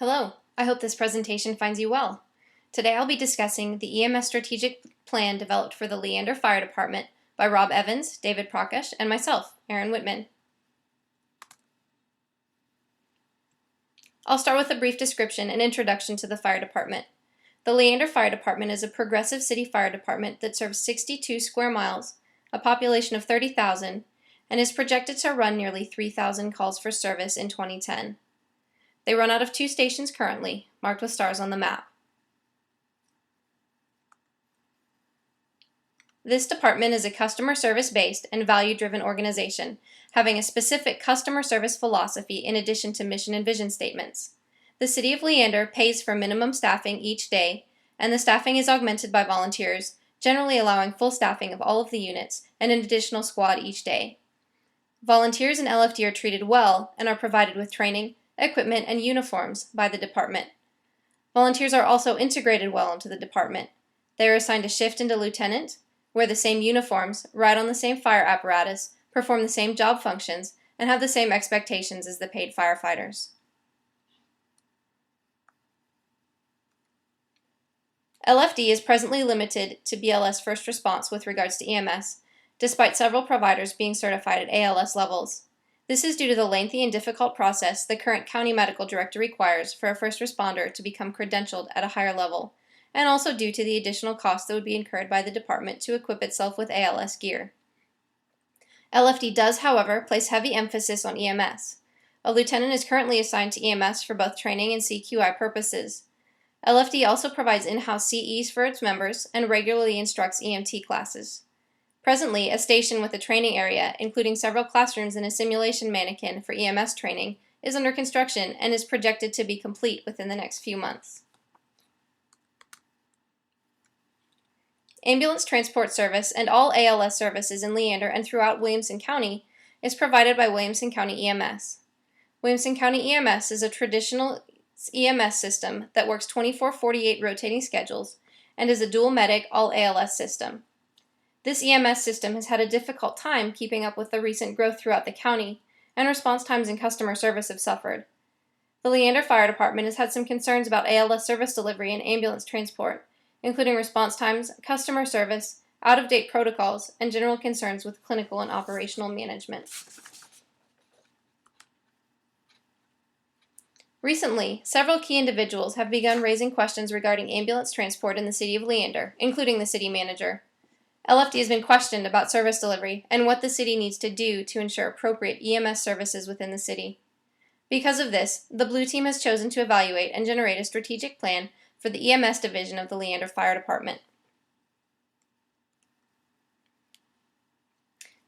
Hello, I hope this presentation finds you well. Today I'll be discussing the EMS strategic plan developed for the Leander Fire Department by Rob Evans, David Prakash, and myself, Aaron Whitman. I'll start with a brief description and introduction to the fire department. The Leander Fire Department is a progressive city fire department that serves 62 square miles, a population of 30,000, and is projected to run nearly 3,000 calls for service in 2010. They run out of 2 stations currently, marked with stars on the map. This department is a customer service-based and value-driven organization, having a specific customer service philosophy in addition to mission and vision statements. The City of Leander pays for minimum staffing each day, and the staffing is augmented by volunteers, generally allowing full staffing of all of the units and an additional squad each day. Volunteers in LFD are treated well and are provided with training, equipment, and uniforms by the department. Volunteers are also integrated well into the department. They are assigned a shift into lieutenant, wear the same uniforms, ride on the same fire apparatus, perform the same job functions, and have the same expectations as the paid firefighters. LFD is presently limited to BLS first response with regards to EMS, despite several providers being certified at ALS levels. This is due to the lengthy and difficult process the current county medical director requires for a first responder to become credentialed at a higher level, and also due to the additional cost that would be incurred by the department to equip itself with ALS gear. LFD does, however, place heavy emphasis on EMS. A lieutenant is currently assigned to EMS for both training and CQI purposes. LFD also provides in-house CEs for its members and regularly instructs EMT classes. Presently, a station with a training area, including several classrooms and a simulation mannequin for EMS training, is under construction and is projected to be complete within the next few months. Ambulance transport service and all ALS services in Leander and throughout Williamson County is provided by Williamson County EMS. Williamson County EMS is a traditional EMS system that works 24/48 rotating schedules and is a dual medic all ALS system. This EMS system has had a difficult time keeping up with the recent growth throughout the county, and response times and customer service have suffered. The Leander Fire Department has had some concerns about ALS service delivery and ambulance transport, including response times, customer service, out-of-date protocols, and general concerns with clinical and operational management. Recently, several key individuals have begun raising questions regarding ambulance transport in the City of Leander, including the city manager. LFD has been questioned about service delivery and what the city needs to do to ensure appropriate EMS services within the city. Because of this, the Blue Team has chosen to evaluate and generate a strategic plan for the EMS division of the Leander Fire Department.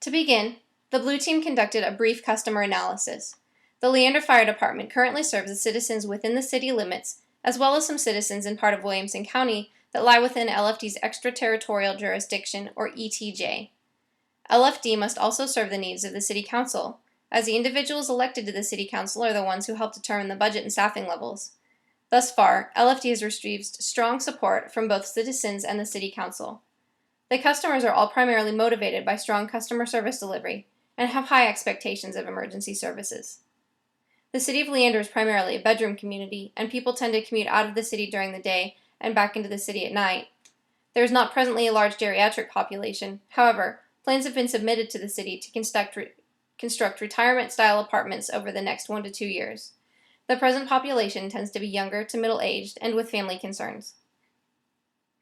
To begin, the Blue Team conducted a brief customer analysis. The Leander Fire Department currently serves the citizens within the city limits, as well as some citizens in part of Williamson County that lie within LFD's extraterritorial jurisdiction, or ETJ. LFD must also serve the needs of the City Council, as the individuals elected to the City Council are the ones who help determine the budget and staffing levels. Thus far, LFD has received strong support from both citizens and the City Council. The customers are all primarily motivated by strong customer service delivery and have high expectations of emergency services. The City of Leander is primarily a bedroom community, and people tend to commute out of the city during the day and back into the city at night. There is not presently a large geriatric population. However, plans have been submitted to the city to construct retirement-style apartments over the next 1 to 2 years. The present population tends to be younger to middle-aged and with family concerns.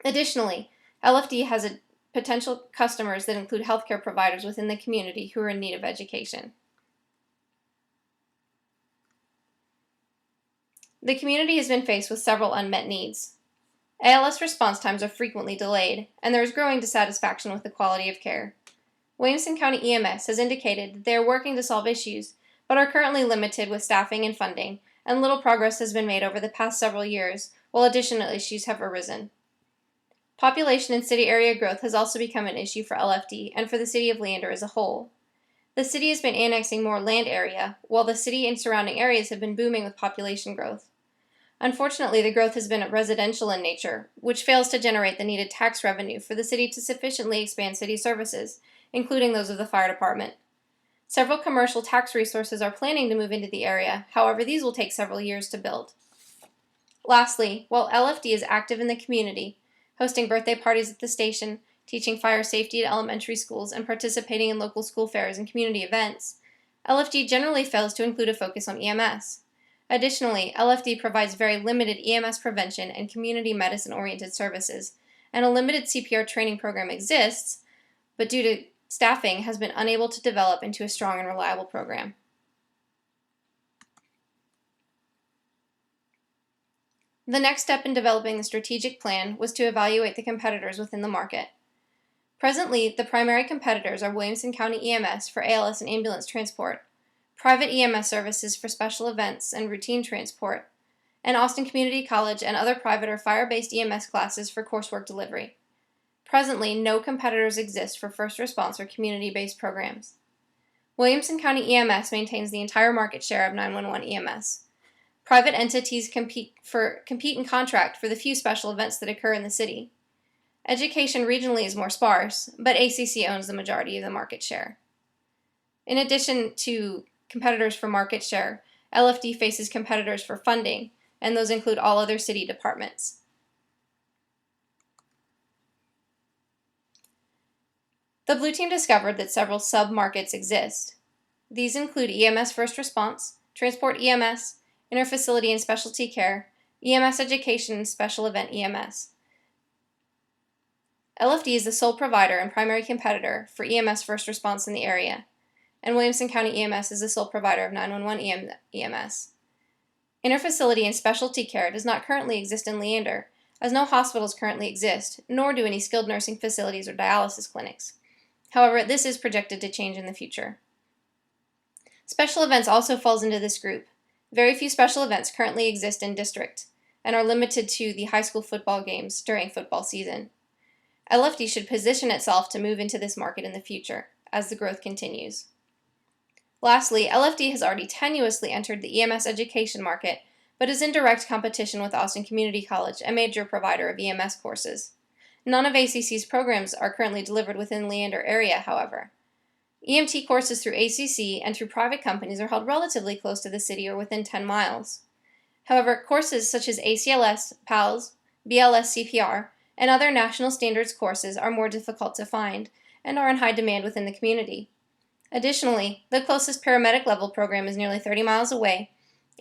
Additionally, LFD has potential customers that include healthcare providers within the community who are in need of education. The community has been faced with several unmet needs. ALS response times are frequently delayed, and there is growing dissatisfaction with the quality of care. Williamson County EMS has indicated that they are working to solve issues, but are currently limited with staffing and funding, and little progress has been made over the past several years, while additional issues have arisen. Population and city area growth has also become an issue for LFD and for the City of Leander as a whole. The city has been annexing more land area, while the city and surrounding areas have been booming with population growth. Unfortunately, the growth has been residential in nature, which fails to generate the needed tax revenue for the city to sufficiently expand city services, including those of the fire department. Several commercial tax resources are planning to move into the area, however these will take several years to build. Lastly, while LFD is active in the community, hosting birthday parties at the station, teaching fire safety at elementary schools, and participating in local school fairs and community events, LFD generally fails to include a focus on EMS. Additionally, LFD provides very limited EMS prevention and community medicine-oriented services, and a limited CPR training program exists, but due to staffing has been unable to develop into a strong and reliable program. The next step in developing the strategic plan was to evaluate the competitors within the market. Presently, the primary competitors are Williamson County EMS for ALS and ambulance transport, private EMS services for special events and routine transport, and Austin Community College and other private or fire-based EMS classes for coursework delivery. Presently, no competitors exist for first response or community-based programs. Williamson County EMS maintains the entire market share of 911 EMS. Private entities compete and contract for the few special events that occur in the city. Education regionally is more sparse, but ACC owns the majority of the market share. In addition to competitors for market share, LFD faces competitors for funding, and those include all other city departments. The Blue Team discovered that several sub-markets exist. These include EMS first response, transport EMS, interfacility and specialty care, EMS education, and special event EMS. LFD is the sole provider and primary competitor for EMS first response in the area, and Williamson County EMS is the sole provider of 911 EMS. Interfacility and specialty care does not currently exist in Leander, as no hospitals currently exist, nor do any skilled nursing facilities or dialysis clinics. However, this is projected to change in the future. Special events also falls into this group. Very few special events currently exist in district, and are limited to the high school football games during football season. LFD should position itself to move into this market in the future, as the growth continues. Lastly, LFD has already tenuously entered the EMS education market, but is in direct competition with Austin Community College, a major provider of EMS courses. None of ACC's programs are currently delivered within Leander area, however. EMT courses through ACC and through private companies are held relatively close to the city or within 10 miles. However, courses such as ACLS, PALS, BLS CPR, and other national standards courses are more difficult to find and are in high demand within the community. Additionally, the closest paramedic level program is nearly 30 miles away,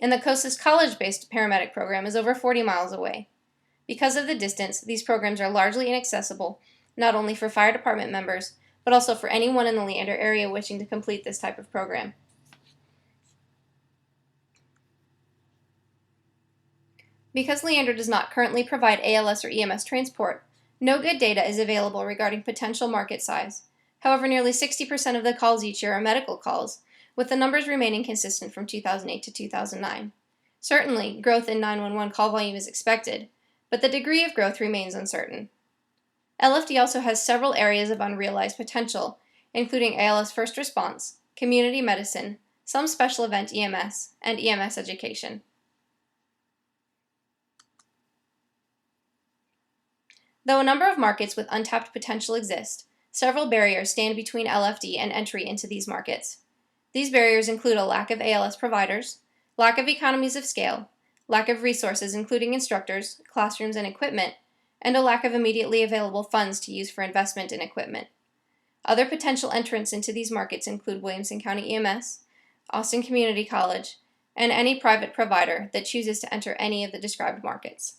and the closest college-based paramedic program is over 40 miles away. Because of the distance, these programs are largely inaccessible, not only for fire department members, but also for anyone in the Leander area wishing to complete this type of program. Because Leander does not currently provide ALS or EMS transport, no good data is available regarding potential market size. However, nearly 60% of the calls each year are medical calls, with the numbers remaining consistent from 2008 to 2009. Certainly, growth in 911 call volume is expected, but the degree of growth remains uncertain. LFD also has several areas of unrealized potential, including ALS first response, community medicine, some special event EMS, and EMS education. Though a number of markets with untapped potential exist, several barriers stand between LFD and entry into these markets. These barriers include a lack of ALS providers, lack of economies of scale, lack of resources including instructors, classrooms, and equipment, and a lack of immediately available funds to use for investment in equipment. Other potential entrants into these markets include Williamson County EMS, Austin Community College, and any private provider that chooses to enter any of the described markets.